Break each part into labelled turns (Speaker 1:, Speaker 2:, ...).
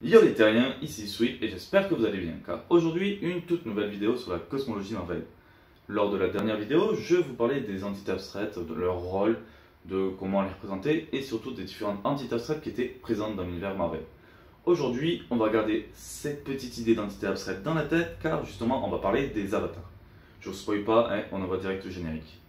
Speaker 1: Yo les terriens, ici Sweep et j'espère que vous allez bien car aujourd'hui une toute nouvelle vidéo sur la cosmologie Marvel. Lors de la dernière vidéo, je vous parlais des entités abstraites, de leur rôle, de comment les représenter et surtout des différentes entités abstraites qui étaient présentes dans l'univers Marvel. Aujourd'hui, on va garder cette petite idée d'entité abstraite dans la tête car justement on va parler des avatars. Je vous spoil pas, hein, on envoie direct le générique.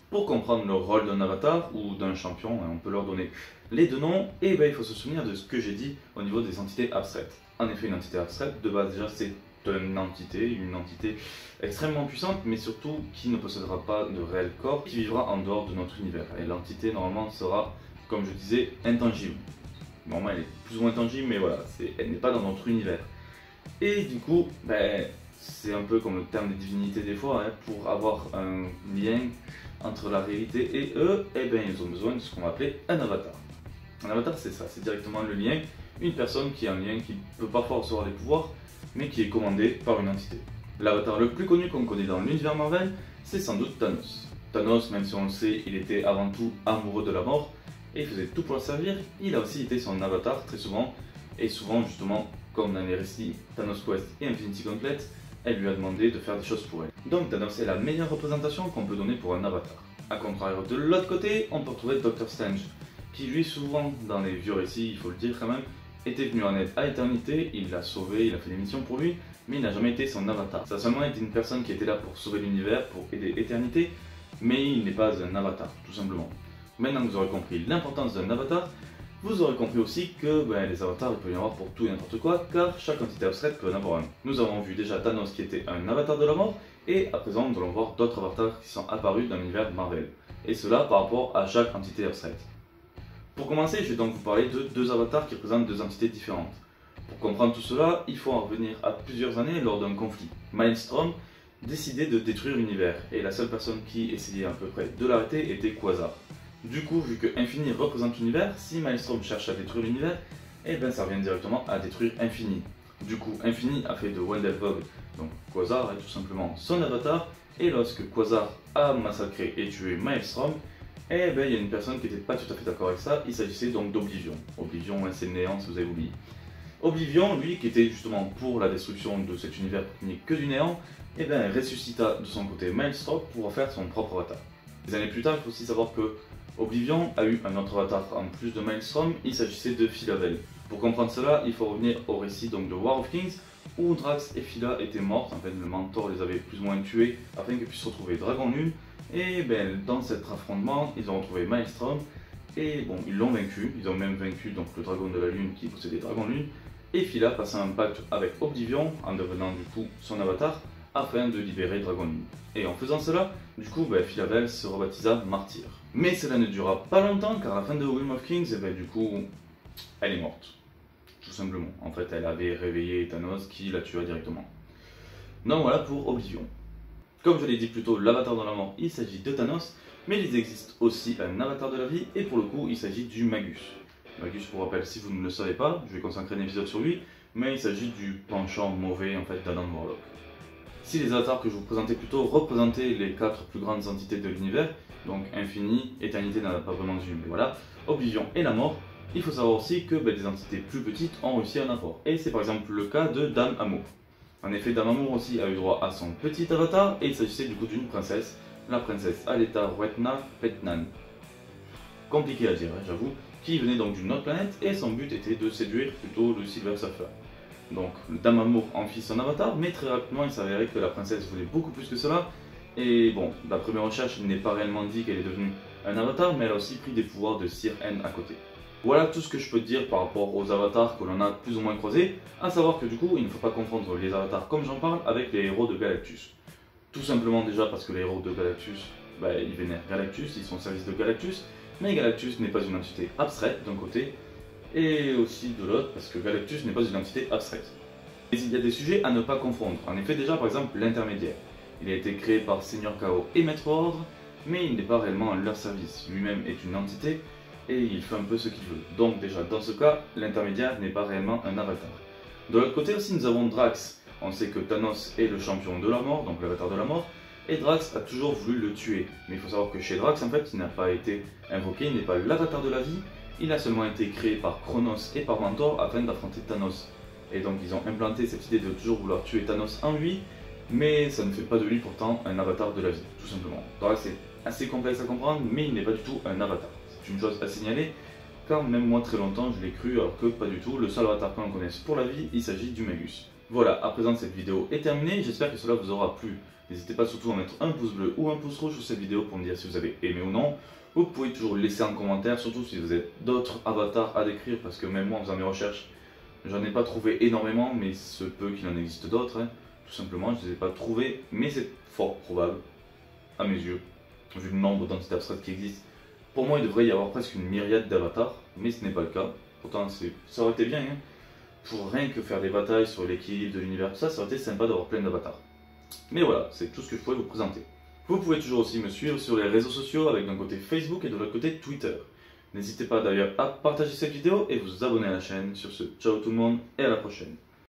Speaker 1: Pour comprendre le rôle d'un avatar ou d'un champion, on peut leur donner les deux noms et il faut se souvenir de ce que j'ai dit au niveau des entités abstraites. En effet, une entité abstraite, de base déjà c'est une entité extrêmement puissante mais surtout qui ne possédera pas de réel corps, qui vivra en dehors de notre univers. Et l'entité normalement sera, comme je disais, intangible. Normalement elle est plus ou moins tangible mais voilà, elle n'est pas dans notre univers. Et du coup, c'est un peu comme le terme des divinités des fois, hein, pour avoir un lien entre la réalité et eux, ils ont besoin de ce qu'on va appeler un avatar. Un avatar c'est ça, c'est directement le lien, une personne qui a un lien qui peut parfois recevoir des pouvoirs, mais qui est commandé par une entité. L'avatar le plus connu qu'on connaît dans l'univers Marvel, c'est sans doute Thanos. Thanos, même si on le sait, il était avant tout amoureux de la mort, et il faisait tout pour la servir, il a aussi été son avatar très souvent, et souvent justement, comme dans les récits Thanos Quest et Infinity Gauntlet, elle lui a demandé de faire des choses pour elle. Donc Thanos est la meilleure représentation qu'on peut donner pour un avatar. A contrario, de l'autre côté, on peut retrouver Doctor Strange, qui lui souvent dans les vieux récits, il faut le dire quand même, était venu en aide à Éternité, il l'a sauvé, il a fait des missions pour lui, mais il n'a jamais été son avatar. Ça a seulement été une personne qui était là pour sauver l'univers, pour aider Éternité, mais il n'est pas un avatar, tout simplement. Maintenant que vous aurez compris l'importance d'un avatar, vous aurez compris aussi que les avatars, il peut y en avoir pour tout et n'importe quoi, car chaque entité abstraite peut en avoir un. Nous avons vu déjà Thanos qui était un avatar de la mort, et à présent nous allons voir d'autres avatars qui sont apparus dans l'univers Marvel. Et cela par rapport à chaque entité abstraite. Pour commencer, je vais donc vous parler de deux avatars qui représentent deux entités différentes. Pour comprendre tout cela, il faut en revenir à plusieurs années lors d'un conflit. Maelstrom décidait de détruire l'univers, et la seule personne qui essayait à peu près de l'arrêter était Quasar. Du coup, vu que Infini représente l'univers, si Maelstrom cherche à détruire l'univers, ça revient directement à détruire Infini. Du coup, Infini a fait de Wendell Vogue, donc Quasar est tout simplement son avatar, et lorsque Quasar a massacré et tué Maelstrom, il y a une personne qui n'était pas tout à fait d'accord avec ça, il s'agissait donc d'Oblivion. Oblivion, c'est le néant si vous avez oublié. Oblivion, lui, qui était justement pour la destruction de cet univers qui n'est que du néant, ressuscita de son côté Maelstrom pour en faire son propre avatar. Des années plus tard, il faut aussi savoir que Oblivion a eu un autre avatar en plus de Maelstrom, il s'agissait de Phyla-Vell. Pour comprendre cela, il faut revenir au récit donc, de War of Kings, où Drax et Phyla étaient morts, en fait le mentor les avait plus ou moins tués afin qu'ils puissent retrouver Dragon Lune, et dans cet affrontement, ils ont retrouvé Maelstrom, et ils l'ont vaincu, ils ont même vaincu donc, le dragon de la lune qui possédait Dragon Lune, et Phyla passa un pacte avec Oblivion en devenant du coup son avatar, afin de libérer Dragon Lune. Et en faisant cela, du coup, Phyla-Vell se rebaptisa Martyr. Mais cela ne dura pas longtemps, car à la fin de Realm of Kings, du coup, elle est morte. Tout simplement. En fait, elle avait réveillé Thanos qui la tua directement. Donc voilà pour Oblivion. Comme je l'ai dit plus tôt, l'avatar de la mort, il s'agit de Thanos, mais il existe aussi un avatar de la vie, et pour le coup, il s'agit du Magus. Magus, pour rappel, si vous ne le savez pas, je vais consacrer un épisode sur lui, mais il s'agit du penchant mauvais en fait d'Adam Warlock. Si les avatars que je vous présentais plus tôt représentaient les 4 plus grandes entités de l'univers, donc Infini, Éternité n'en a pas vraiment une, mais voilà, Oblivion et la mort, il faut savoir aussi que des entités plus petites ont réussi à en avoir. Et c'est par exemple le cas de Dame Amour. En effet, Dame Amour aussi a eu droit à son petit avatar, et il s'agissait du coup d'une princesse, la princesse Aleta Rwetna Petnan. Compliqué à dire, hein, j'avoue, qui venait donc d'une autre planète, et son but était de séduire plutôt le Silver Surfer. Donc Dame Amour en fit son avatar, mais très rapidement il s'avérait que la princesse voulait beaucoup plus que cela. Et d'après mes recherches, il n'est pas réellement dit qu'elle est devenue un avatar, mais elle a aussi pris des pouvoirs de Sir N à côté. Voilà tout ce que je peux te dire par rapport aux avatars que l'on a plus ou moins croisés, à savoir que du coup il ne faut pas confondre les avatars comme j'en parle avec les héros de Galactus. Tout simplement déjà parce que les héros de Galactus, ils vénèrent Galactus, ils sont au service de Galactus, mais Galactus n'est pas une entité abstraite d'un côté, et aussi de l'autre parce que Galactus n'est pas une entité abstraite. Mais il y a des sujets à ne pas confondre. En effet, déjà par exemple l'intermédiaire. Il a été créé par Seigneur Chaos et Maître Ordre, mais il n'est pas réellement à leur service. Lui-même est une entité et il fait un peu ce qu'il veut. Donc déjà dans ce cas, l'intermédiaire n'est pas réellement un avatar. De l'autre côté aussi nous avons Drax. On sait que Thanos est le champion de la mort, donc l'avatar de la mort, et Drax a toujours voulu le tuer. Mais il faut savoir que chez Drax, en fait, il n'a pas été invoqué, il n'est pas l'avatar de la vie, il a seulement été créé par Chronos et par Mentor afin d'affronter Thanos. Et donc ils ont implanté cette idée de toujours vouloir tuer Thanos en lui, mais ça ne fait pas de lui pourtant un avatar de la vie, tout simplement. Drax est assez complexe à comprendre, mais il n'est pas du tout un avatar. C'est une chose à signaler, car même moi très longtemps je l'ai cru, alors que pas du tout. Le seul avatar qu'on connaisse pour la vie, il s'agit du Magus. Voilà, à présent cette vidéo est terminée, j'espère que cela vous aura plu. N'hésitez pas surtout à mettre un pouce bleu ou un pouce rouge sur cette vidéo pour me dire si vous avez aimé ou non. Vous pouvez toujours laisser en commentaire, surtout si vous avez d'autres avatars à décrire, parce que même moi en faisant mes recherches, j'en ai pas trouvé énormément, mais ce peut qu'il en existe d'autres, hein. Tout simplement, je ne les ai pas trouvés, mais c'est fort probable, à mes yeux, vu le nombre d'entités abstraites qui existent. Pour moi, il devrait y avoir presque une myriade d'avatars, mais ce n'est pas le cas. Pourtant, ça aurait été bien, hein. Pour rien que faire des batailles sur l'équilibre de l'univers, tout ça, ça aurait été sympa d'avoir plein d'avatars. Mais voilà, c'est tout ce que je pouvais vous présenter. Vous pouvez toujours aussi me suivre sur les réseaux sociaux avec d'un côté Facebook et de l'autre côté Twitter. N'hésitez pas d'ailleurs à partager cette vidéo et vous abonner à la chaîne. Sur ce, ciao tout le monde et à la prochaine.